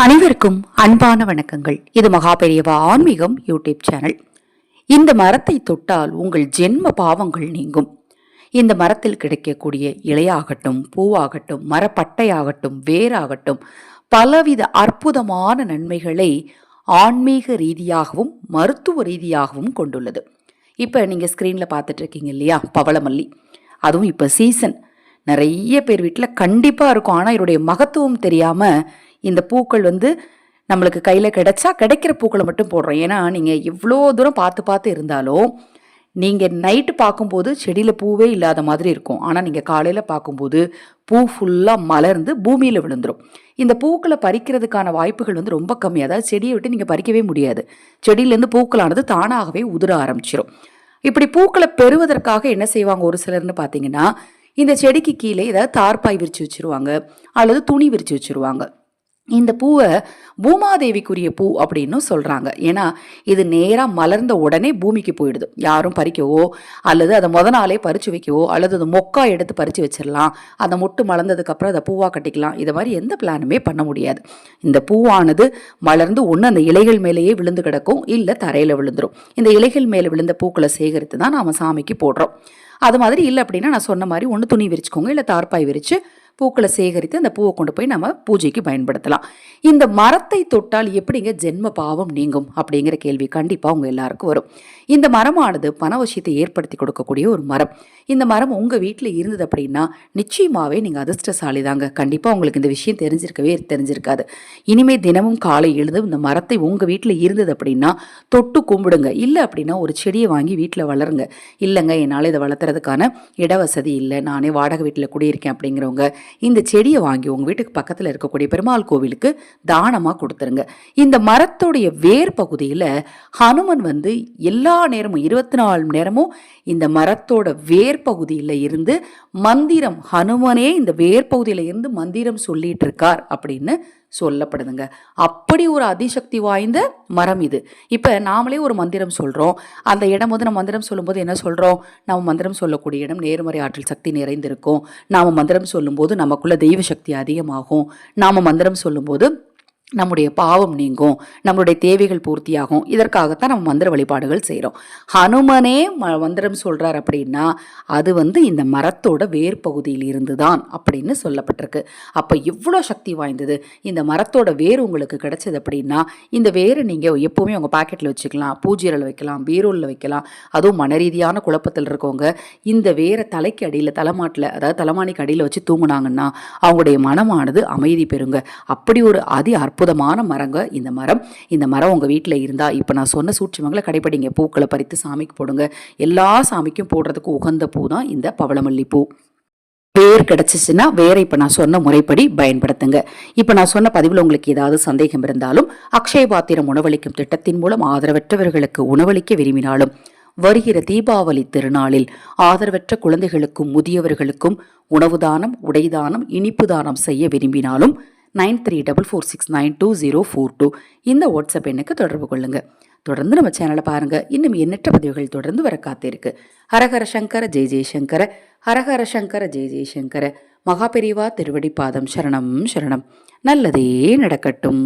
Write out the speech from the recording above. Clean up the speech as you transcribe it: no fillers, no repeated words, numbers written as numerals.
அனைவருக்கும் அன்பான வணக்கங்கள். இது மகாபெரியவா ஆன்மீகம் யூடியூப் சேனல். இந்த மரத்தை தொட்டால் உங்கள் ஜென்ம பாவங்கள் நீங்கும். இந்த மரத்தில் கிடைக்கக்கூடிய இலையாகட்டும், பூவாகட்டும், மரப்பட்டையாகட்டும், வேராகட்டும் பலவித அற்புதமான நன்மைகளை ஆன்மீக ரீதியாகவும் மருத்துவ ரீதியாகவும் கொண்டுள்ளது. இப்போ நீங்கள் ஸ்க்ரீனில் பார்த்துட்டு இருக்கீங்க இல்லையா, பவளமல்லி. அதுவும் இப்போ சீசன். நிறைய பேர் வீட்டில் கண்டிப்பாக இருக்கும். ஆனால் இதனுடைய மகத்துவம் தெரியாமல் இந்த பூக்கள் நம்மளுக்கு கையில் கிடைச்சா கிடைக்கிற பூக்களை மட்டும் போடுறோம். ஏன்னா நீங்கள் எவ்வளோ தூரம் பார்த்து இருந்தாலும் நீங்கள் நைட்டு பார்க்கும்போது செடியில் பூவே இல்லாத மாதிரி இருக்கும். ஆனால் நீங்கள் காலையில் பார்க்கும்போது பூ ஃபுல்லாக மலர்ந்து பூமியில் விழுந்துடும். இந்த பூக்களை பறிக்கிறதுக்கான வாய்ப்புகள் ரொம்ப கம்மி. அதாவது செடியை விட்டு நீங்கள் பறிக்கவே முடியாது. செடியிலேருந்து பூக்களானது தானாகவே உதிர ஆரம்பிச்சிடும். இப்படி பூக்களை பெறுவதற்காக என்ன செய்வாங்க ஒரு சிலர்னு பார்த்தீங்கன்னா, இந்த செடிக்கு கீழே ஏதாவது தார்பாய் விரித்து வச்சுருவாங்க அல்லது துணி விரித்து வச்சுருவாங்க. இந்த பூவை பூமாதேவிக்குரிய பூ அப்படின்னு சொல்கிறாங்க. ஏன்னா இது நேராக மலர்ந்த உடனே பூமிக்கு போயிடுது. யாரும் பறிக்கவோ அல்லது அதை நாளே பறித்து வைக்கவோ அல்லது அதை மொக்கா எடுத்து பறித்து வச்சிடலாம், அதை மொட்டு மலர்ந்ததுக்கப்புறம் அதை பூவாக கட்டிக்கலாம், இதை மாதிரி எந்த பிளானுமே பண்ண முடியாது. இந்த பூவானது மலர்ந்து ஒன்று அந்த இலைகள் மேலேயே விழுந்து கிடக்கும், இல்லை தரையில் விழுந்துடும். இந்த இலைகள் மேலே விழுந்த பூக்களை சேகரித்து தான் நாம் சாமிக்கு போடுறோம். அது மாதிரி இல்லை அப்படின்னா நான் சொன்ன மாதிரி ஒன்று துணி விரிச்சுக்கோங்க, இல்லை தார்பாய் விரித்து பூக்களை சேகரித்து அந்த பூவை கொண்டு போய் நம்ம பூஜைக்கு பயன்படுத்தலாம். இந்த மரத்தை தொட்டால் எப்படிங்க ஜென்ம பாவம் நீங்கும் அப்படிங்கிற கேள்வி கண்டிப்பாக உங்கள் எல்லாருக்கும் வரும். இந்த மரமானது பணவசியத்தை ஏற்படுத்தி கொடுக்கக்கூடிய ஒரு மரம். இந்த மரம் உங்கள் வீட்டில் இருந்தது அப்படின்னா நிச்சயமாகவே நீங்கள் அதிர்ஷ்டசாலி தாங்க. கண்டிப்பாக உங்களுக்கு இந்த விஷயம் தெரிஞ்சிருக்காது. இனிமேல் தினமும் காலை எழுந்து இந்த மரத்தை உங்கள் வீட்டில் இருந்தது அப்படின்னா தொட்டு கும்பிடுங்க. இல்லை அப்படின்னா ஒரு செடியை வாங்கி வீட்டில் வளருங்க. இல்லைங்க என்னால் இதை வளர்த்துறதுக்கான இடவசதி இல்லை, நானே வாடகை வீட்டில் குடியிருக்கேன் அப்படிங்கிறவங்க இந்த செடியை வாங்கி உங்கள் வீட்டுக்கு பக்கத்தில் இருக்கக்கூடிய பெருமாள் கோவிலுக்கு தானமாக கொடுத்துருங்க. இந்த மரத்துடைய வேர் பகுதியில் ஹனுமன் எல்லா நேரமும் 24 மணி நேரமும் இந்த மரத்தோட வேர் பகுதியில் இருந்து மந்திரம், ஹனுமனே இந்த வேர் பகுதியில் இருந்து மந்திரம் சொல்லிட்டு இருக்கார் அப்படின்னு சொல்லப்படுதுங்க. அப்படி ஒரு அதிசக்தி வாய்ந்த மரம் இது. இப்போ நாமளே ஒரு மந்திரம் சொல்கிறோம். அந்த இடம் நம்ம மந்திரம் சொல்லும்போது என்ன சொல்கிறோம்? நம்ம மந்திரம் சொல்லக்கூடிய இடம் நேர்மறை ஆற்றல் சக்தி நிறைந்திருக்கும். நாம் மந்திரம் சொல்லும்போது நமக்குள்ள தெய்வ சக்தி அதிகமாகும். நாம் மந்திரம் சொல்லும்போது நம்முடைய பாவம் நீங்கும், நம்மளுடைய தேவைகள் பூர்த்தியாகும். இதற்காகத்தான் நம்ம மந்திர வழிபாடுகள் செய்கிறோம். ஹனுமனே மந்திரம் சொல்கிறார் அப்படின்னா அது இந்த மரத்தோட வேர் பகுதியில் இருந்து தான் அப்படின்னு சொல்லப்பட்டிருக்கு. அப்போ எவ்வளோ சக்தி வாய்ந்தது இந்த மரத்தோட வேர் உங்களுக்கு கிடைச்சது அப்படின்னா இந்த வேரை நீங்கள் எப்போவுமே உங்கள் பாக்கெட்டில் வச்சுக்கலாம், பூஜையில் வைக்கலாம், பீரோலில் வைக்கலாம். அதுவும் மன ரீதியான குழப்பத்தில் இருக்கவங்க இந்த வேரை தலைக்கு அடியில், தலைமாட்டில், அதாவது தலைமானிக்கு அடியில் வச்சு தூங்குனாங்கன்னா அவங்களுடைய மனமானது அமைதி பெறுங்க. அப்படி ஒரு அற்புதமான மரங்க இந்த மரம். இந்த மரம் உங்கள் வீட்டில் இருந்தால் இப்போ நான் சொன்ன சூட்சுமங்களை கடைப்பிடிங்க. பூக்களை பறித்து சாமிக்கு போடுங்க. எல்லா சாமிக்கும் போடுறதுக்கு உகந்த பூ தான் இந்த பவளமல்லி பூ. வேர் கிடச்சிச்சுன்னா வேற இப்போ நான் சொன்ன முறைப்படி பயன்படுத்துங்க. இப்போ நான் சொன்ன பதிவில் உங்களுக்கு ஏதாவது சந்தேகம் இருந்தாலும் அக்ஷய பாத்திரம் உணவளிக்கும் திட்டத்தின் மூலம் ஆதரவற்றவர்களுக்கு உணவளிக்க விரும்பினாலும் வருகிற தீபாவளி திருநாளில் ஆதரவற்ற குழந்தைகளுக்கும் முதியவர்களுக்கும் உணவு தானம், உடை தானம், இனிப்பு தானம் செய்ய விரும்பினாலும் 9344692042 இந்த வாட்ஸ்அப் எண்ணுக்கு தொடர்பு கொள்ளுங்க. தொடர்ந்து நம்ம சேனலை பாருங்க. இன்னும் எண்ணற்ற பதிவுகள் தொடர்ந்து வர காத்திருக்கு. ஹரஹர சங்கர ஜெய ஜெயசங்கர, ஹரஹர சங்கர ஜெய ஜெயசங்கர. மகாபெரிவா திருவடி பாதம் சரணம் சரணம். நல்லதே நடக்கட்டும்.